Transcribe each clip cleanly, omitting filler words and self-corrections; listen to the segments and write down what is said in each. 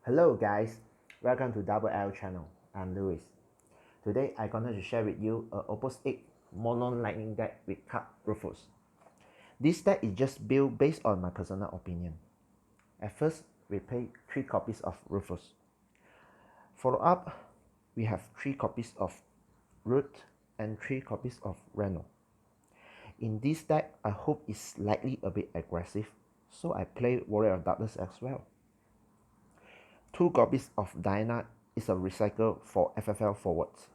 Hello guys, welcome to Double L channel. I'm Louis. Today I'm gonna share with you a Opus 8 Mono Lightning deck with card Rufus. This deck is just built based on my personal opinion. At first, we play 3 copies of Rufus. Follow up, we have 3 copies of Root and 3 copies of Reno. In this deck, I hope it's slightly a bit aggressive, so I play Warrior of Darkness as well. 2 copies of Diana is a recycle for FFL forwards.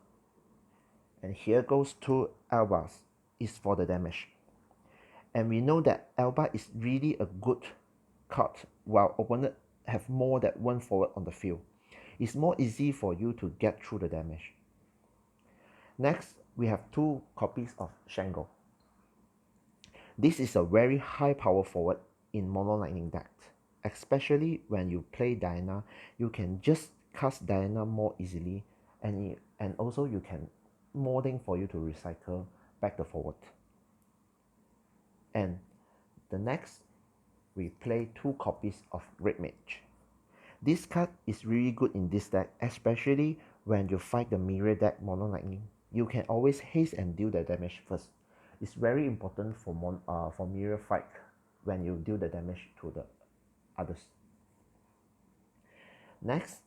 And here goes 2 Albas is for the damage. And we know that Alba is really a good card while opponent have more than 1 forward on the field. It's more easy for you to get through the damage. Next, we have 2 copies of Shango. This is a very high power forward in Mono Lightning deck. Especially when you play Diana, you can just cast Diana more easily, and also you can more thing for you to recycle back the forward. And the next, we play 2 copies of Red Mage. This card is really good in this deck, especially when you fight the mirror deck Mono Lightning. You can always haste and deal the damage first. It's very important for mirror fight when you deal the damage to the others. Next,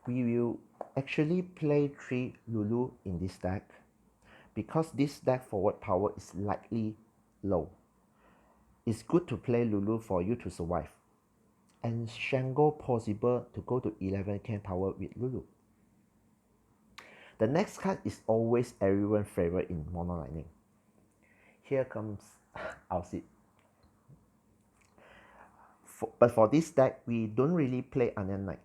we will actually play 3 Lulu in this deck because this deck forward power is slightly low. It's good to play Lulu for you to survive, and Shango possible to go to 11k power with Lulu. The next card is always everyone's favorite in Mono Lightning. Here comes Alcid. But for this deck, we don't really play Onion Knight.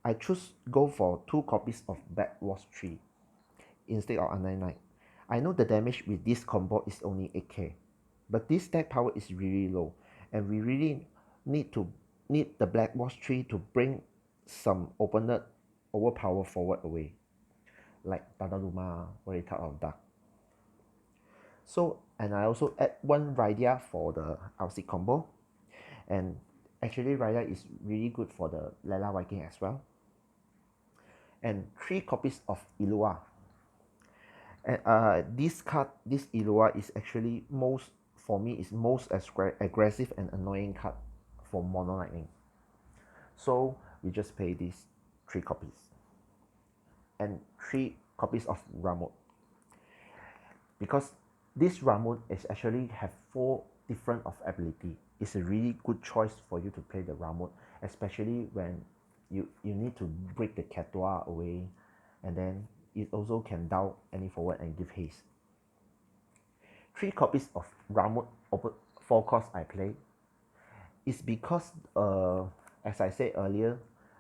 I choose go for 2 copies of Bad Wars 3 instead of Onion Knight. I know the damage with this combo is only 8k, but this deck power is really low, and we really need the Black Wars 3 to bring some opponent overpower forward away, like Tadaluma or Type of Dark. So, and I also add 1 Rydia for the Alcid combo, and actually Rydia is really good for the Lela Viking as well. And 3 copies of Ilua. And this card, this Ilua is actually most aggressive and annoying card for Mono Lightning. So we just play these 3 copies. And 3 copies of Ramut. Because this Ramut is actually have 4 different of ability. It's a really good choice for you to play the Ramut, especially when you need to break the Katoa away, and then it also can down any forward and give haste. 3 copies of Ramut 4 cost I play is because as I said earlier,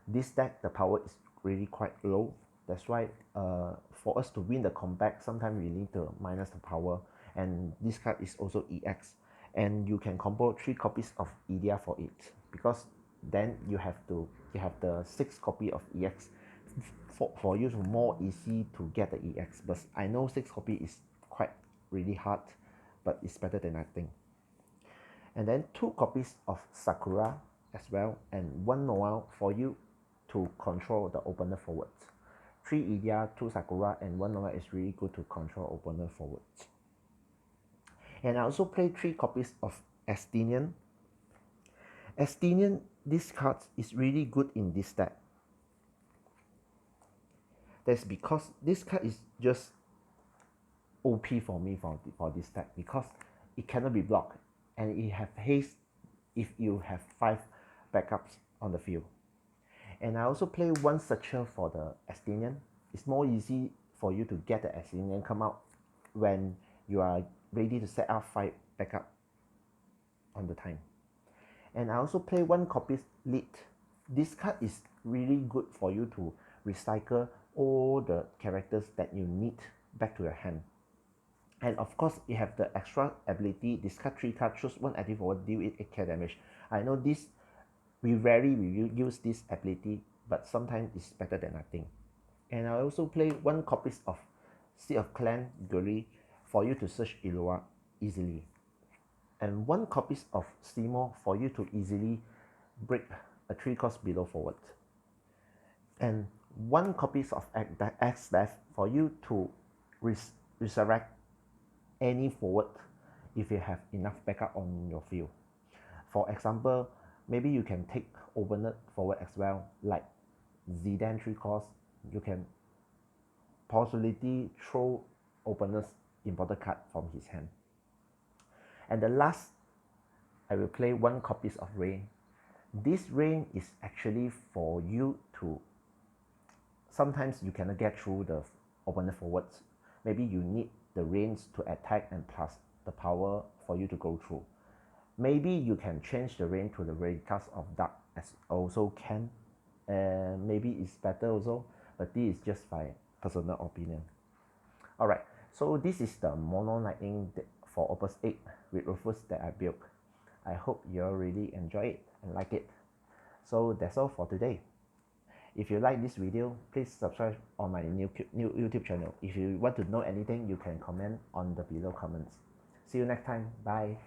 this deck the power is really quite low. That's why for us to win the combat, sometimes we need to minus the power, and this card is also EX, and you can combo 3 copies of Idia for it, because then you have the 6 copy of EX for you to more easy to get the EX. But I know 6 copy is quite really hard, but it's better than nothing. And then 2 copies of Sakura as well, and 1 Noel for you to control the opponent forwards. 3 Idia, 2 Sakura, and 1 Noel is really good to control opponent forwards. And I also play 3 copies of Estinian. Estinian, this card is really good in this deck. That's because this card is just OP for me for this deck, because it cannot be blocked, and it have haste if you have 5 backups on the field. And I also play 1 searcher for the Estinian. It's more easy for you to get the Estinian come out when you are ready to set up 5 backup on the time. And I also play 1 copy lead. This card is really good for you to recycle all the characters that you need back to your hand. And of course, you have the extra ability, discard 3 cards, choose 1 active forward, deal it 8k damage. I know this, we rarely use this ability, but sometimes it's better than nothing. And I also play 1 copies of Seed of Clan Guri for you to search Ilua easily, and 1 copies of Simo for you to easily break a 3 cost below forward. and 1 copy of X left for you to resurrect any forward if you have enough backup on your field. For example, maybe you can take alternate forward as well, like Zidane 3 cost. You can possibility throw opponent's imported card from his hand. And the last, I will play 1 copy of Rain. This Rain is actually for you to, sometimes you cannot get through the opponent forwards. Maybe you need the Rains to attack and plus the power for you to go through. Maybe you can change the Rain to the Recast of Dark as also can. Maybe it's better also, but this is just my personal opinion. Alright, so this is the Mono Lightning for Opus 8 with Rufus that I built. I hope you all really enjoy it and like it. So that's all for today. If you like this video, please subscribe on my new YouTube channel. If you want to know anything, you can comment on the below comments. See you next time. Bye.